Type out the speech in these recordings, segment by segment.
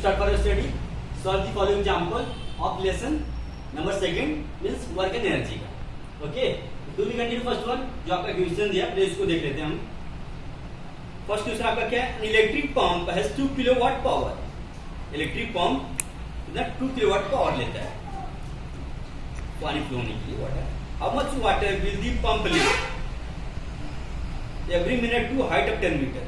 start for your study. Solve the following example of lesson number 2 means work and energy का. Okay. Do we continue first one जो आपका question दिया पहले इसको देख लेते हैं हम. फर्स्ट क्वेश्चन आपका क्या है? Electric pump has 2 kilowatt power. Electric pump कितना 2 किलोवाट पावर लेता है पानी फ्लो होने के लिए water. How much water will the pump lift every minute to height of 10 metre.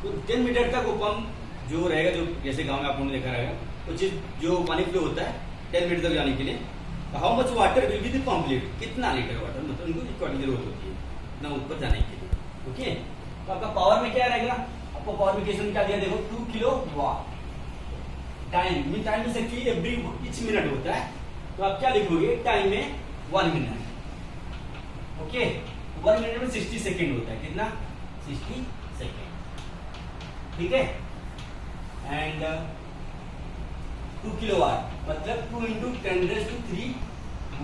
तो 10 मीटर तक वो पंप जो रहेगा, जो जैसे गांव में आप लोगों ने देखा रहेगा, वो चीज जो पानी फ्लो होता है 10 मीटर तक जाने के लिए. How much water will be the pump lift, कितना लीटर वाटर मतलब उनको इक्वल जरूरत होती है इतना ऊपर जाने के लिए. ओके. तो आपका पावर में क्या रहेगा? आपको पावर में क्वेश्चन क्या दिया देखो 2 किलो वाट. टाइम में एक्चुअली एवरी इच मिनट होता है, तो आप क्या लिखोगे टाइम में 1 मिनट. ओके. 1 मिनट में 60 सेकेंड होता है. कितना? 60 सेकेंड. ठीक है. एंड 2 किलोवाट मतलब 2 इंटू 10⁻³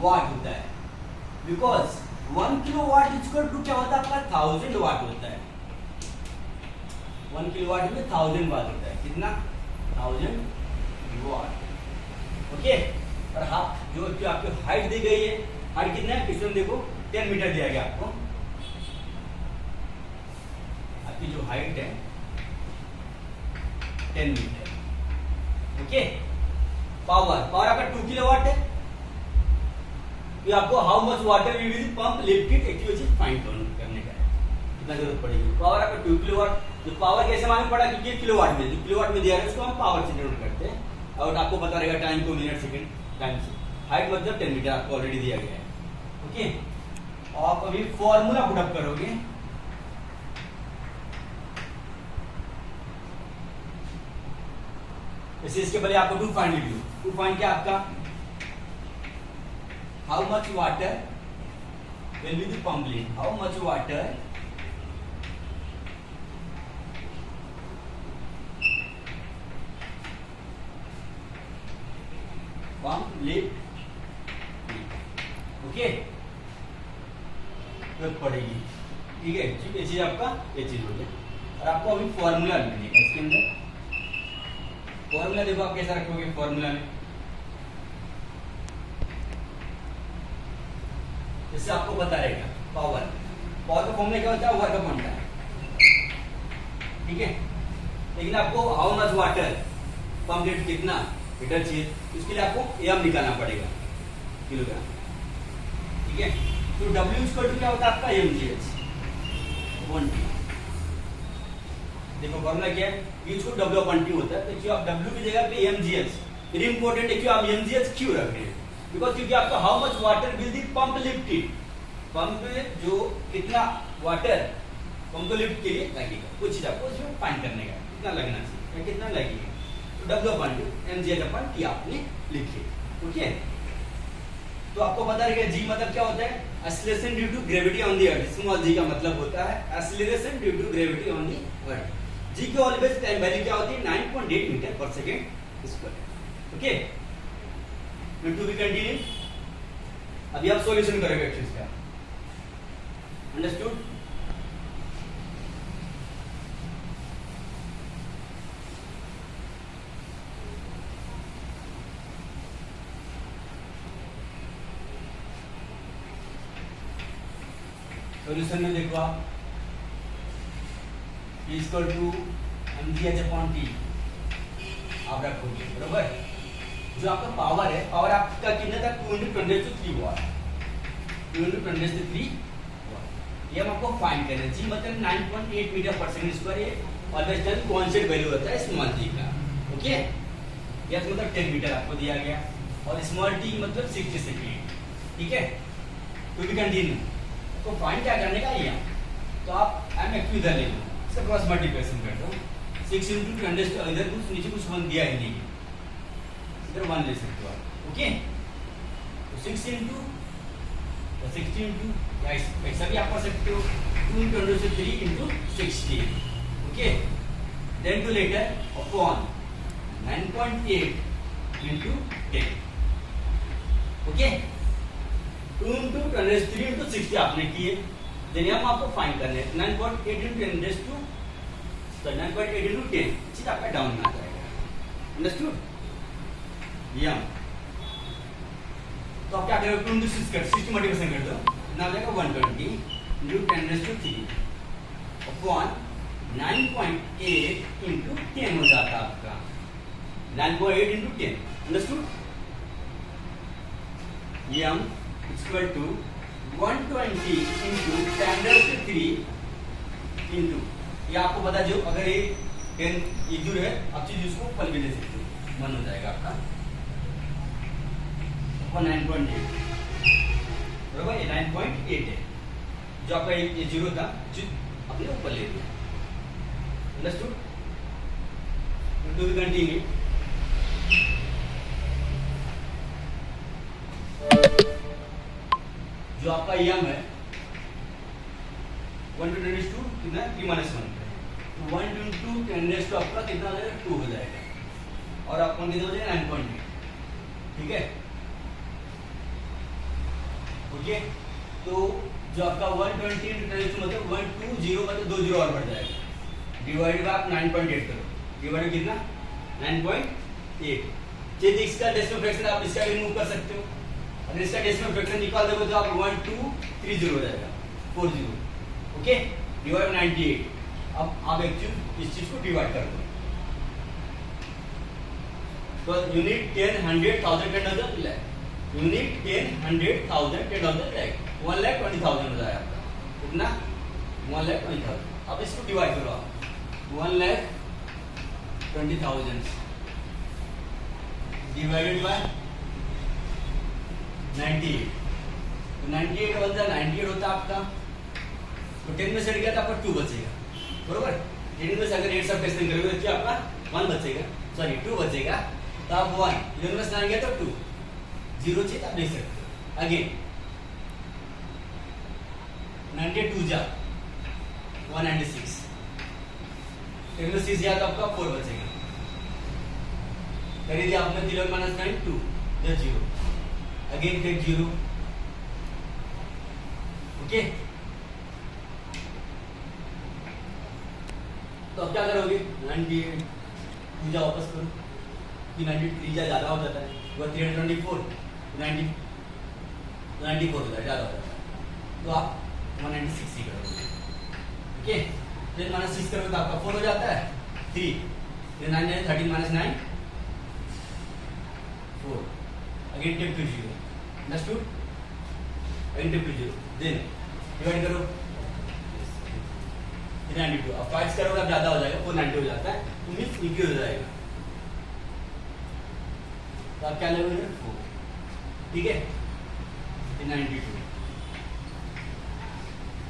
वाट होता है. बिकॉज 1 किलोवाट इक्वल टू क्या होता है आपका 1000 वाट होता है. 1 किलोवाट में 1000 वाट होता है. कितना? 1000 वाट. ओके. और हाफ जो आपकी हाइट दी गई है, हाइट कितना है क्वेश्चन देखो 10 मीटर दिया गया आपको. आपकी जो हाइट है 10 मीटर. ओके. पावर आपका 2 किलोवाट है. तो आपको how much water will be pump lifted activity find करने का है, कितना जरूरत पड़ेगी. पावर आपका 2 किलोवाट. जो पावर कैसे मालूम पड़ा क्योंकि किलोवाट में, जो किलोवाट में दिया है उसको हम पावर से डिनोट करते हैं. और आपको पता रहेगा टाइम को मिनट सेकंड टाइम से. हाइट मतलब 10 मीटर आपको ऑलरेडी दिया गया है. ओके. आप अभी फॉर्मूला पुटअप करोगे. जैसे इसके पहले आपको 2 फाइंड लिख लो. 2 फाइंड क्या आपका? How much water will be the pump lift. How much water pump lift. Okay. तो पड़ेगी. ठीक है. ये चीज आपका ये चीज हो गया. और आपको अभी फॉर्मूला लिखना है. इसके अंदर फॉर्मूला देखो आप कैसा रखोगे. फॉर्मूला में जैसे आपको बता रहेगा पावर का फॉर्मूला क्या होता है? Work upon time. ठीक है. लेकिन आपको how much water pump lift कितना लीटर चाहिए, इसके लिए आपको एम निकालना पड़ेगा किलोग्राम. ठीक है. तो W इक्वल टू क्या होता है आपका mgh 1T. देखो फॉर्मूला क्या है? इसको W/T होता है. तो आप W की जगह पे mgh. वेरी इंपॉर्टेंट है कि आप mgh क्यों रख रहे हैं? बिकॉज क्योंकि आपका how much water will the pump lifted. Pump में जो कितना वाटर पंप को लिफ्ट के लिए लगेगा, कुछ चीज आपको इसमें फाइंड करने का कितना लगना चाहिए, कितना लगेगा. तो W/T mgh/T आपने लिखे. ओके. तो आपको पता रहेगा G मतलब क्या होता है? Acceleration due to gravity on the earth. Small g का मतलब होता है acceleration due to gravity on the earth. G की ऑलवेज टाइम वैल्यू क्या होती है? 9.8 metre per second square. Okay. To be continue. अभी आप सॉल्यूशन करोगे एक्सरसाइज का. अंडरस्टूड? सॉल्यूशन में देखो आप इक्वल टू mgh/T आप रखोगे. बरोबर. जो आपका पावर है, पावर आपका कितना था? 2 × 10⁻³ वाट. 2 × 10⁻³ वाट. ये हम आपको फाइंड करना है. G मतलब 9.8 मीटर पर सेकंड स्क्वायर. ये ऑलवेज टाइम कांस्टेंट वैल्यू होता है स्मॉल g का. ओके. ये मतलब 10 मीटर आपको दिया गया और स्मॉल t मतलब 60 सेकंड. ठीक है. To be continue. तो फाइंड क्या करने का ये. तो आप mq इधर ले लो, इसका क्रॉस मल्टीप्लिकेशन कर दो. 6 × 10 इधर कुछ नीचे कुछ 1 दिया ही नहीं, इधर 1 ले सकते हो आप. ओके. तो 6 × 16 ऐसा भी आप कर सकते हो. 2 × 10⁻³ × 60. Okay. Then to later upon 9.8 × 10. Okay. 2 × 10⁻³ × 60 आपने किए. देन हम आपको फाइंड करने हैं 9.8 × 10⁻⁰ 9.8 × 10 चीज आपका डाउन में आ जाएगा. अंडरस्टूड? यम। तो आप क्या करोगे, 2 into 6 कर 60 मल्टीप्लिकेशन कर दो, कितना हो जाएगा 120 into 10⁻³ अपॉन 9.8 into 10 हो जाता है आपका 9.8 into 10। अंडरस्टूड? यम इक्वल टू 120 into 10⁻³ into, ये आपको पता जो अगर ये 10 ये जो है आप चीज उसको पल भी दे सकते हो, मन हो जाएगा आपका 9.8 बराबर, ये 9.8 है जो आपका ये जीरो था जो अपने ऊपर ले लिया। अंडरस्टूड? To be continue. जो आपका यम है 1 to 10⁻² कितना 3-1 तो 1 into 10⁻² आपका कितना हो जाएगा 2 हो जाएगा और आपका कितना हो जाएगा 9.8। ठीक है, ओके। तो जो आपका 120 into 10⁻² मतलब 120 मतलब 2 जीरो और बढ़ जाएगा, डिवाइड बाय आप 9.8 करो, डिवाइड कितना 9.8। चलिए इसका डेसिमल फ्रैक्शन आप इसका भी रिमूव कर सकते हो, अगर इसका डेसिमल फ्रैक्शन निकाल दोगे तो आप 1230 हो जाएगा 40, ओके, डिवाइड 98। अब आप एक चीज इस चीज को डिवाइड कर दो, तो यूनिट 10 100 1000 10,000 लाख, यूनिट 10 100 1000 10,000 लाख 1,20,000 हो जाएगा आपका, कितना 1,20,000। अब इसको डिवाइड करो आप 1,20,000 डिवाइडेड बाय 98, तो 98 बन जाए 98 होता आपका, तो 10 में से हट गया तो आपका 2 बचेगा, बरोबर। 10 में से अगर 8 सब टेस्टिंग करोगे तो आपका 1 बचेगा, सॉरी 2 बचेगा, तो आप 1 11 में से 9 गया तो 2 0 चाहिए आप देख सकते हो। अगेन 92 जा 196, 10 में 6 गया तो आपका 4 बचेगा, कर दिया आपने 0 - 9 2 0, अगेन टेक 0, ओके। तो अब क्या करोगे 98 पूजा वापस करो कि 93 ज्यादा हो जाता है, वो 324 94 होता है, ज्यादा हो जाता है, तो आप 196 ही करोगे, ओके। फिर -6 करोगे तो आपका 4 हो जाता है 3, फिर 9 9 13 - 9 4, again take 0, understood? Again take 0, then divide करो 92, अब 5 करोगे अब ज्यादा हो जाएगा 490 हो जाता है, तो मींस इक्वल हो जाएगा, तो आप क्या लगोगे 4, ठीक है। 92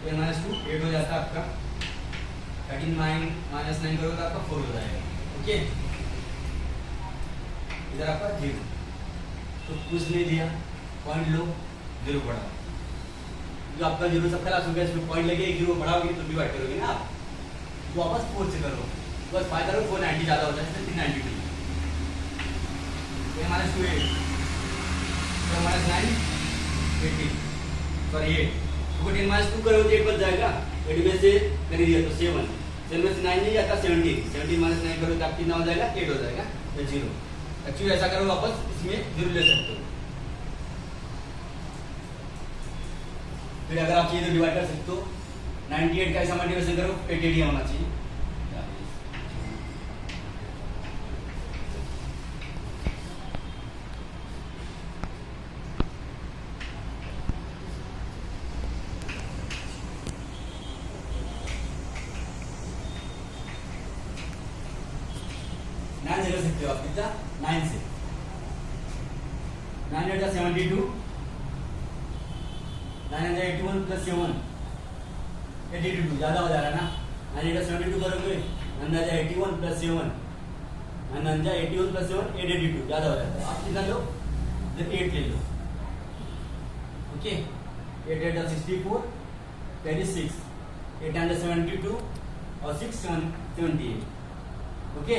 ये -2 8 हो जाता है आपका, 13 - 9 करोगे तो आपका 4 हो जाएगा, ओके। इधर आपका 0, तो कुछ नहीं दिया, पॉइंट लो 0 बढ़ाओ, जो आपका 0 सब खलास हो गया, इसमें पॉइंट लगे 0 बढ़ाओगे तो डिवाइड करोगे ना आप, तो वापस 4 से करो, बस 5 करो 490 ज्यादा हो जाए 392, ये -2 8 तो -9 18 सॉरी 8, तो 10 - 2 करोगे तो 8 बच जाएगा, 8 में से कर दिया तो 7 में से 9 नहीं जाता 17 17 - 9 करोगे तो आप कितना हो जाएगा 8 हो जाएगा, तो 0। एक्चुअली ऐसा करो वापस इसमें 0 ले सकते हो, फिर अगर आप ये तो डिवाइड कर सकते हो 98 का ऐसा मल्टीप्लिकेशन करो 88 ही होना चाहिए, नाइन से कर सकते हो आप, कितना 9 से 9 8 72 981 + 7 82 ज्यादा हो जा रहा है ना, 9 72 करोगे अंदाजा 81 + 7 अंदाजा 81 + 7 882 ज्यादा हो जाता है, आप कितना लो 8 ले लो, ओके। 8 8 64 36 872 और 6 78, ओके।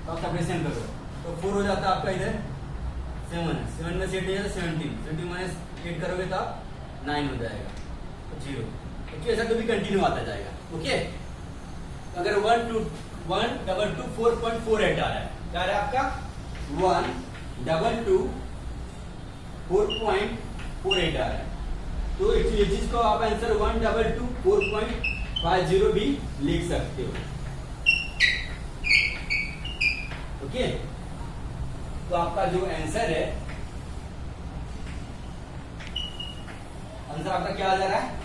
तो आप सब्ट्रैक्शन करो तो 4 हो जाता है आपका, इधर 7 में से 8 जाएगा 17 17 - 8 करोगे तो आप 9 हो जाएगा, तो 0, ओके। ऐसा कभी कंटिन्यू आता जाएगा, ओके। अगर 1 2 1 2 2 4.48 आ रहा है क्या है आपका 122.4.48 आ रहा है। तो ये चीज को आप आंसर 122.4.50 भी लिख सकते हो। ओके, तो आपका जो आंसर है, आंसर आपका क्या आ जा रहा है,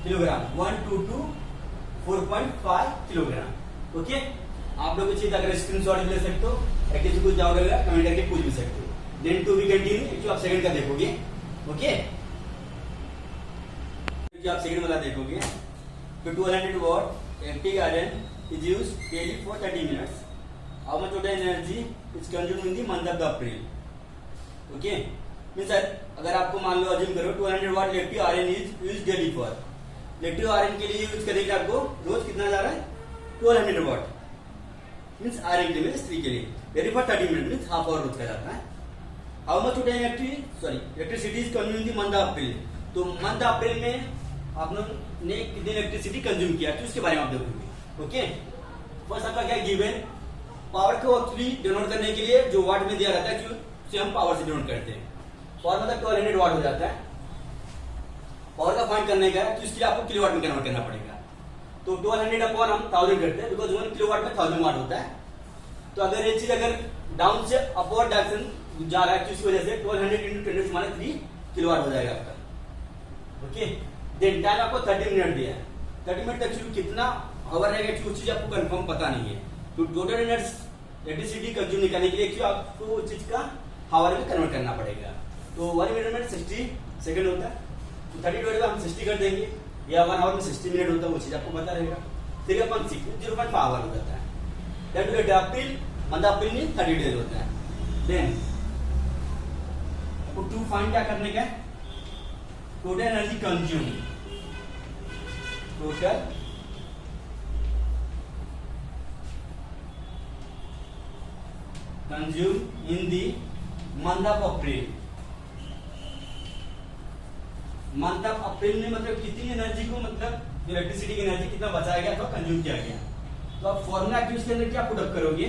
किलोग्राम, 122.4.5 किलोग्राम। ओके, आप लोग चीज अगर स्क्रीनशॉट ले सकते हो या किसी को डाउट रहेगा कमेंट करके पूछ भी सकते हो। देन टू वी कंटिन्यू, जो आप सेकंड का देखोगे। ओके, जो आप सेकंड वाला देखोगे, तो 1200 what active iron is used daily for 30 minutes. How much total energy is consumed in the month of April. Okay, means अगर आपको मान लो अज्यूम करो 1200 what active iron is used daily for, electric iron के लिए use करेंगे आपको रोज कितना जा रहा है 1200 वॉट, मींस आयरन के लिए, स्त्री के लिए daily for 30 minute, means half hour रोज का जाता है। How much total electricity is consumed in the month of April. तो मंथ अप्रैल में आप लोग ने कितनी इलेक्ट्रिसिटी कंज्यूम किया तो उसके बारे में आप देखोगे। ओके, बस आपका क्या गिवन, पावर को एक्चुअली डिनोट करने के लिए जो वाट में दिया रहता है उसे हम पावर से डिनोट करते हैं। पावर मतलब 1200 वाट हो जाता है। पावर का फाइंड करने का है तो इसके लिए आपको किलोवाट में कन्वर्ट करना पड़ेगा। तो 1200 अपॉन हम 1000 करते हैं, बिकॉज 1 किलोवाट में 1000 वाट होता है। तो अगर ये चीज अगर डाउन से अपवर्ड डायरेक्शन जा रहा है तो इसकी वजह से 1200 इंटू 10 माने 3 किलोवाट हो जाएगा आपका। ओके, देन टाइम आपको 30 मिनट दिया है। 30 मिनट तक कितना आवर रहेगा वो चीज आपको कंफर्म पता नहीं है। तो टोटल इलेक्ट्रिसिटी कंज्यूम निकालने के लिए आपको उस चीज का आवर में कन्वर्ट करना पड़ेगा। तो 1 मिनट में 60 सेकंड होता है, तो 30 डिवाइड बाय हम 60 कर देंगे, या 1 आवर में 60 मिनट होता है, वो चीज आपको पता रहेगा। फिर अपन 0.5 आवर हो जाता है। दैट विल अप्रैल, मंथ अप्रैल में 30 डेज होता है। देन आपको टू फाइंड क्या करने का है, total energy consume, total consume in the month of April. Month of अप्रैल में मतलब कितनी एनर्जी को, मतलब इलेक्ट्रिसिटी की एनर्जी कितना बचाया गया अथवा कंज्यूम किया गया। तो आप फॉर्मूला यूज के अंदर क्या पुटअप करोगे,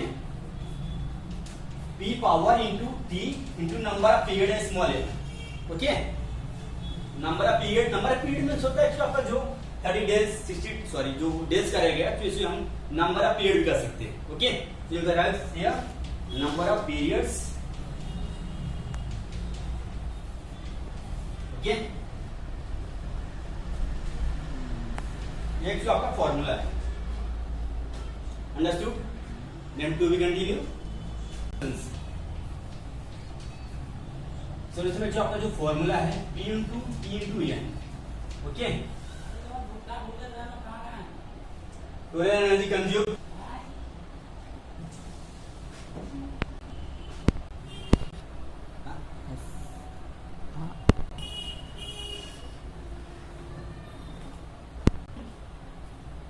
P power into T into number of period है स्मॉल है। ओके, नंबर ऑफ पीरियड में होता है आपका जो 30 डेज 60 जो डेज का रहेगा, तो इसे हम नंबर ऑफ पीरियड कर सकते हैं। Okay, number of periods. Okay, ये जो आपका फॉर्मूला है, understood. Then to we continue. Solution में जो आपका जो फॉर्मूला है P into N। Okay, total energy consume,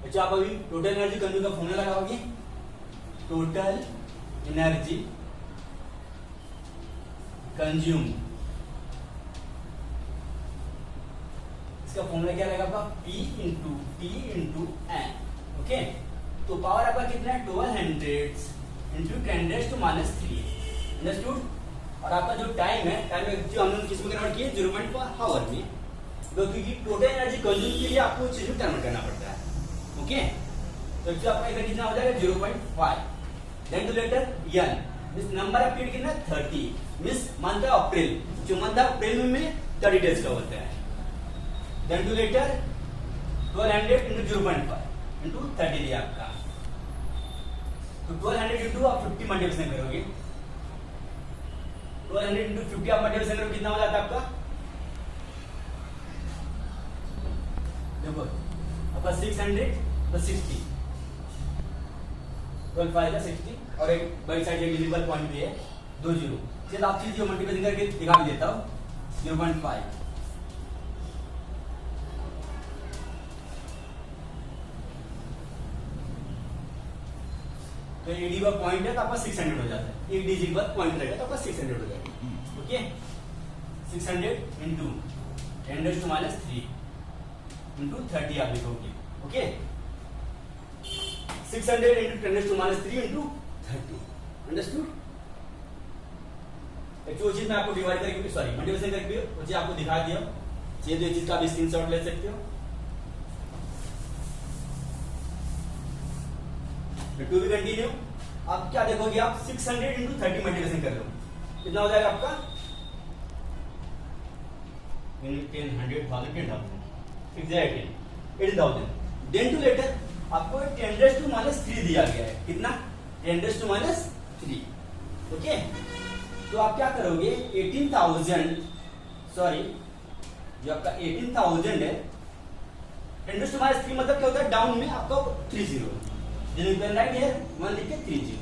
अच्छा आप अभी टोटल एनर्जी कंज्यूम का फॉर्मूला लगाओगे, टोटल एनर्जी कंज्यूम, इसका फॉर्मूला क्या रहेगा आपका P इंटू N। ओके, तो पावर आपका कितना है 1200 इंटू 10⁻³ अंडरस्टूड। और आपका जो टाइम है, जो हमने किस में कन्वर्ट किया 0.5 आवर में, क्योंकि टोटल एनर्जी कंज्यूम के लिए आपको चीज में कन्वर्ट करना पड़ता है। ओके, तो जो आपका इधर कितना हो जाएगा 0.5। देन टू लेटर n, मिस नंबर ऑफ पीरियड कितना 30, मिस मंथ ऑफ अप्रैल, जो मंथ ऑफ अप्रैल में 30 डेज का होता है। Then to later 1200 into 0.5 into 30 दिया आपका। तो 1200 इंटू आप 50 मल्टीप्लिकेशन करोगे, 1200 इंटू 50 आप मल्टीप्लिकेशन करोगे, कितना हो जाता है आपका, देखो आपका 600 प्लस 60, 12 5 60, और एक बाई साइड एक डिजिबल पॉइंट भी है 2 0। चलिए आप चीज मल्टीप्लिकेशन करके दिखा भी देता हूं, 0.5 तो एक डिजिबल पॉइंट है तो आपका 600 हो जाता है, एक डिजिबल पॉइंट रहेगा तो आपका 600 हो जाएगा। ओके, 600 इंटू 10⁻³ इंटू 30 आप लिखोगे। Okay, 600 into 10⁻³ into 30। अंडरस्टूड? जो चीज मैं आपको डिवाइड करके, सॉरी मल्टीप्लिकेशन करके वो चीज आपको दिखा दिया, ये दो चीज का भी स्क्रीनशॉट ले सकते हो। To be continue. आप क्या देखोगे, आप 600 इंटू 30 मल्टीप्लिकेशन कर लो, कितना हो जाएगा आपका 10, 100, 10,000 80,000। देन टू लेटर आपको 10⁻³ दिया गया है, कितना 10⁻³। ओके, तो आप क्या करोगे 18,000, सॉरी जो आपका 18,000 है 10⁻³ मतलब क्या होता है, डाउन में आपका 30, राइट है 1 लिख के 30।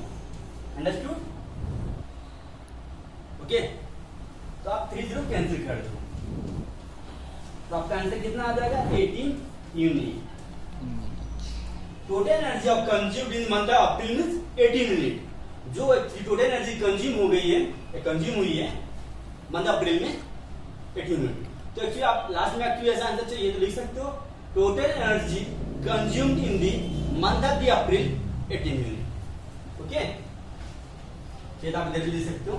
अंडरस्टूड? ओके, तो आप 30 कैंसिल कर दो, तो आपका आंसर कितना आ जाएगा 18 unit. Total energy of consumed in month of April means 18 unit. जो टोटल एनर्जी कंज्यूम हो गई है, कंज्यूम हुई है मंथ अप्रैल में 18 यूनिट। तो एक्चुअली आप लास्ट में एक्चुअली ऐसा आंसर चाहिए तो लिख सकते हो total energy consumed in the month of the April 18 unit. Okay, चलिए आप इधर भी लिख सकते हो।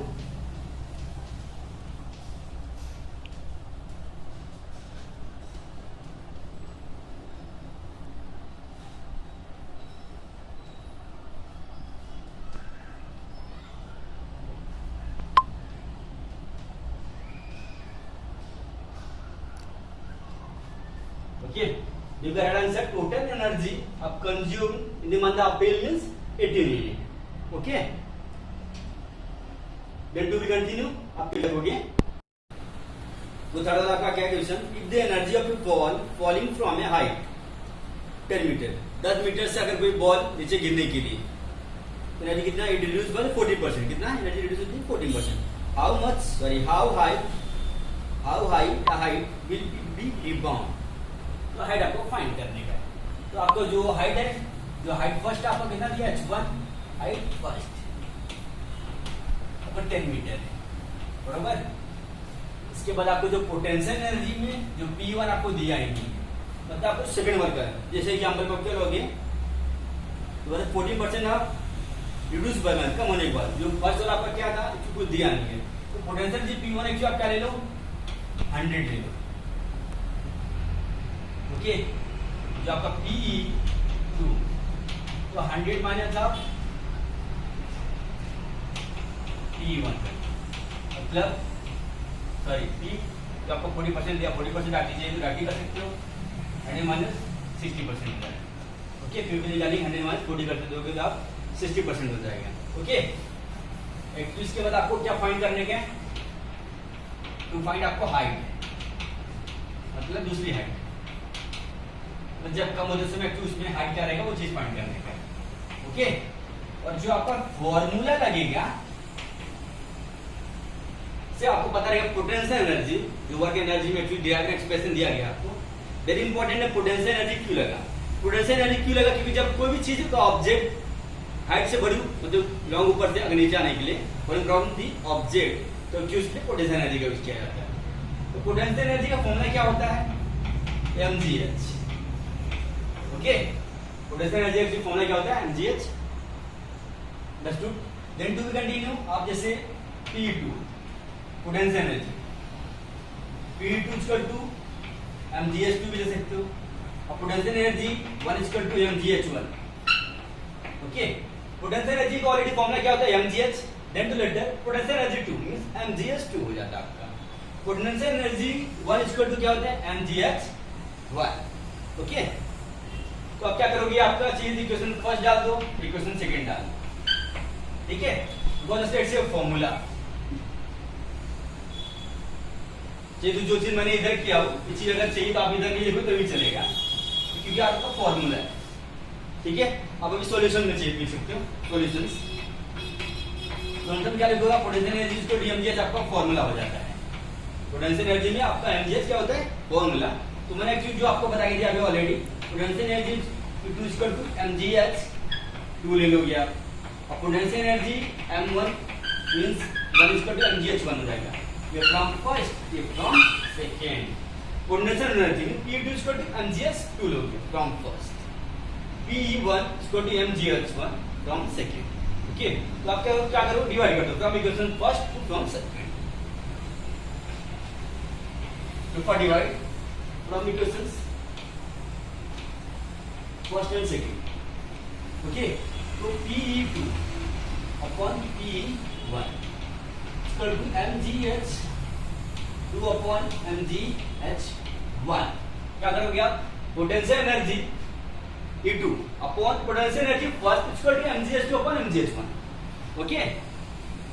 Okay, you can answer total energy of consumed in the month of April means 18 unit. Okay, then to be continue आप clear हो गए। तो थर्ड आपका क्या question, if the energy of a ball falling from a height 10 metre, 10 metre से अगर कोई ball नीचे गिरने के लिए एनर्जी कितना, इट रिड्यूस बाय 40%, कितना एनर्जी रिड्यूस होती है 14%। How much, sorry how high the height will be rebound. तो हाइट आपको फाइंड करने का है। तो आपको जो हाइट है, जो हाइट फर्स्ट आपको कितना दिया h1, हाइट फर्स्ट आपको 10 मीटर है, बराबर। इसके बाद आपको जो पोटेंशियल एनर्जी में जो P1 आपको दिया है, मतलब आपको सेकंड वर्क है, जैसे एग्जांपल में क्या लोगे तो 14% आप रिड्यूस बाय में कम होने के बाद जो फर्स्ट वाला आपका क्या था कुछ दिया नहीं है, तो पोटेंशियल एनर्जी P1 एक्चुअली आप क्या ले लो 100 ले लो। ओके, जो आपका Pe2 तो 100 माइनस आप Pe1 मतलब सॉरी P जो आपको 40% दिया 40% डाल दीजिए, तो डाटी कर सकते हो 100 माइनस 60%। ओके, फिर भी निकालेंगे 100 माइनस 40 करते दोगे तो आप 60% हो जाएगा। ओके, एक तो इसके बाद आपको क्या फाइंड करने के, टू फाइंड आपको हाइट मतलब दूसरी हाइट, जब कम होते समय उसमें हाइट क्या रहेगा वो चीज फाइंड करने का। ओके, और जो आपका फॉर्मूला लगेगा से आपको पता रहेगा पोटेंशियल एनर्जी, जो वर्क एनर्जी में एक्चुअली दिया गया एक्सप्रेशन दिया गया आपको, वेरी इंपॉर्टेंट है पोटेंशियल एनर्जी क्यों लगा। पोटेंशियल एनर्जी क्यों लगा, क्योंकि जब कोई भी चीज का ऑब्जेक्ट हाइट से बड़ी मतलब लॉन्ग ऊपर से अगर नीचे आने के लिए बड़ी प्रॉब्लम थी ऑब्जेक्ट, तो उसके पोटेंशियल एनर्जी का यूज किया जाता है। तो पोटेंशियल एनर्जी का फॉर्मूला क्या होता है mgh। ओके, पोटेंशियल एनर्जी का फॉर्मूला क्या होता है mgh। Understood? Then to be continue, आप जैसे P2 potential energy P2 equal to mgh2 भी ले सकते हो, और potential energy 1 equal to mgh1। Okay, potential energy का ऑलरेडी फॉर्मूला क्या होता है mgh, then to later potential energy 2 means mgh2 हो जाता है आपका। पोटेंशियल एनर्जी 1 इक्वल टू क्या होता है mgh1। ओके, तो अब क्या करोगे, आपका चीज इक्वेशन फर्स्ट डाल दो, इक्वेशन सेकंड डाल दो, ठीक है। बिकॉज़ इट्स ए फॉर्मूला, जो चीज मैंने इधर किया हो ये चीज अगर चाहिए तो आप इधर नहीं लिखो तो भी चलेगा, क्योंकि आपका फॉर्मूला है, ठीक है। आप अभी सॉल्यूशन में चेक कर सकते हो, सॉल्यूशंस क्या लिखोगा, पोटेंशियल एनर्जी को mgh आपका फॉर्मूला हो जाता है। पोटेंशियल एनर्जी में आपका mgh क्या होता है फॉर्मूला, तो मैंने एक्चुअली जो आपको बता दिया अभी already, potential energy P2 equal to mgh2 ले लोगे आप, और potential energy m1 means 1 equal to mgh1 हो जाएगा। ये फ्रॉम फर्स्ट, ये फ्रॉम सेकंड। पोटेंशियल एनर्जी में P2 is equal to mgh2 लोगे from first, P1 is equal to mgh1 from second. Okay, तो आप क्या करो, डिवाइड कर दो from equation first to from second. तो for divide from equations first and second, okay, तो Pe2 upon Pe1 equal to mgh2 upon mgh1। क्या करोगे आप, potential energy E2 upon potential energy first equal to mgh2 upon mgh1। Okay,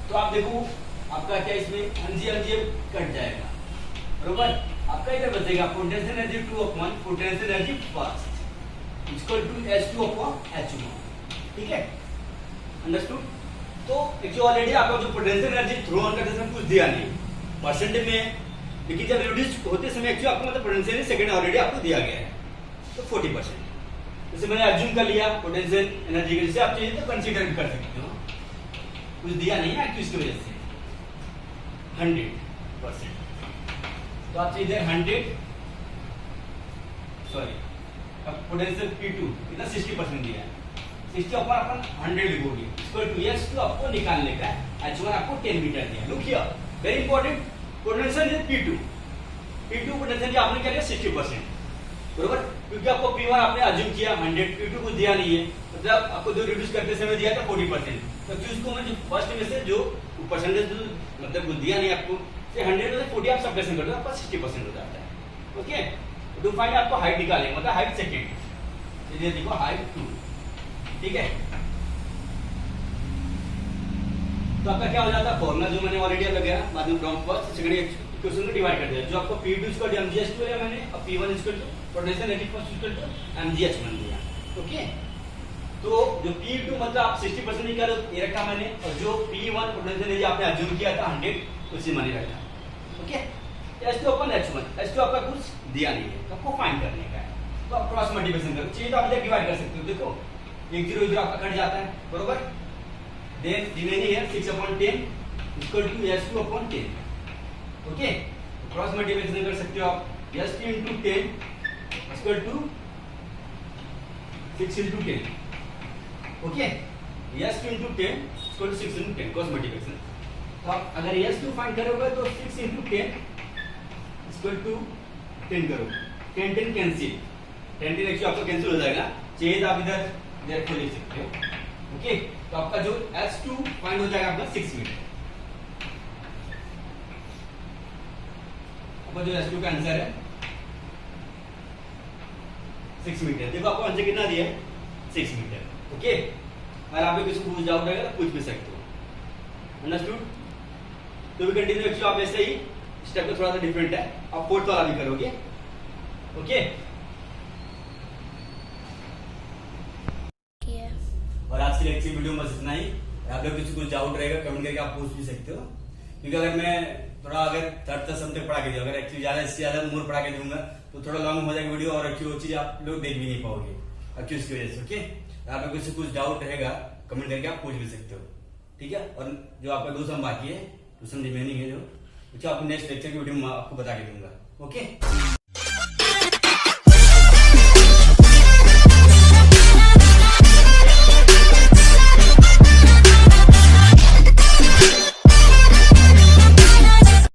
तो आप देखो आपका क्या इसमें mg कट जाएगा, बरोबर। आपका इधर बचेगा potential energy 2 upon potential energy first equal to h2 upon h1। ठीक है, अंडरस्टूड। तो एक्चुअली ऑलरेडी आपका जो पोटेंशियल एनर्जी थ्रो ऑन करते समय कुछ दिया नहीं परसेंटेज में, लेकिन जब रिड्यूस होते समय एक्चुअली आपको मतलब पोटेंशियल सेकंड ऑलरेडी आपको दिया गया है, तो 40%। जैसे मैंने अज्यूम कर लिया पोटेंशियल एनर्जी के, जैसे आप चाहिए तो कंसीडर कर सकते हो, कुछ दिया नहीं है एक्चुअली इसकी वजह से 100%। तो आप चाहिए 100, सॉरी अब पोटेंशियल P2 कितना 60% दिया है, 60 अपन 100 लिखोगे इक्वल टू h2 आपको निकालने का है, h1 आपको 10 मीटर दिया। Look here, very important, potential is P2 potential आपने क्या लिया 60%, बरोबर, क्योंकि आपको P1 आपने अज्यूम किया 100, P2 कुछ दिया नहीं है, मतलब आपको जो रिड्यूस करते समय दिया था 40%, तो उसको मैं जो फर्स्ट में से जो परसेंटेज मतलब कुछ दिया नहीं आपको, से 100 में से 40 आप सबट्रैक्शन कर दो, आपका 60% हो जाता है। ओके, तो फाइंड आपको हाइट निकालेंगे, मतलब हाइट सेकंड, चलिए देखो हाइट 2, ठीक है। तो आपका क्या हो जाता है, फॉर्मूला जो मैंने ऑलरेडी लगाया बाद में फ्रॉम फर्स्ट सेकंड इक्वेशन को डिवाइड कर दिया, जो आपको P2 इक्वल टू mgh2 लिया मैंने, और P1 equal to potential energy first equal to mgh1 दिया। ओके, तो जो P2 मतलब आप 60% निकालो ये रखा मैंने, और जो P1 पोटेंशियल एनर्जी आपने अज्यूम किया था 100 उसी मैंने रखा। ओके, h2 अपन h1, h2 आपका कुछ दिया नहीं है, तो आपको फाइंड करने का है, तो आप क्रॉस मल्टीप्लिकेशन करो, चाहिए तो आप इधर डिवाइड कर सकते हो, देखो 1 0 इधर आपका कट जाता है, बरोबर। देन रिमेनिंग है 6 upon 10 equal to h2 upon 10। Okay, cross multiplication कर सकते हो आप, h2 into 10 equal to 6 into 10। Okay, h2 into 10 equal to 6 into 10 cross multiplication. तो आप अगर h2 फाइंड करोगे तो 6 into 10 इक्वल टू 10 करोगे, 10 10 कैंसिल, 10 10 एक्चुअली आपका कैंसिल हो जाएगा, चाहिए तो आप इधर को लिख सकते हो। ओके, तो आपका जो h2 फाइंड हो जाएगा आपका 6 मीटर। आपका जो h2 का आंसर है 6 मीटर। देखो आपको आंसर कितना दिया है, 6 मीटर। ओके, अगर आप किसी पूछ डाउट रहेगा तो पूछ भी सकते हो, अंडरस्टूड। तो भी कंटिन्यू एक्चुअली आप ऐसे ही स्टेप तो थोड़ा सा डिफरेंट है, आप फोर्थ वाला भी करोगे। ओके, और आज की लेक्चर वीडियो में बस इतना ही। आप लोग किसी कुछ डाउट रहेगा कमेंट करके आप पूछ भी सकते हो, क्योंकि अगर मैं थोड़ा अगर थर्ड तक समझ पढ़ा के दूंगा, अगर एक्चुअली ज्यादा इससे ज्यादा मोर पढ़ा के दूंगा तो थोड़ा लॉन्ग हो जाएगा वीडियो, और एक्चुअली वो चीज आप लोग देख भी नहीं पाओगे एक्चुअली इसकी वजह से। ओके, आप लोग किसी कुछ डाउट रहेगा कमेंट करके आप पूछ भी सकते हो, ठीक है। और जो आपका 2 सम बाकी है, 2 सम रिमेनिंग है जो आपको नेक्स्ट लेक्चर की वीडियो में आपको बता के दूंगा। ओके।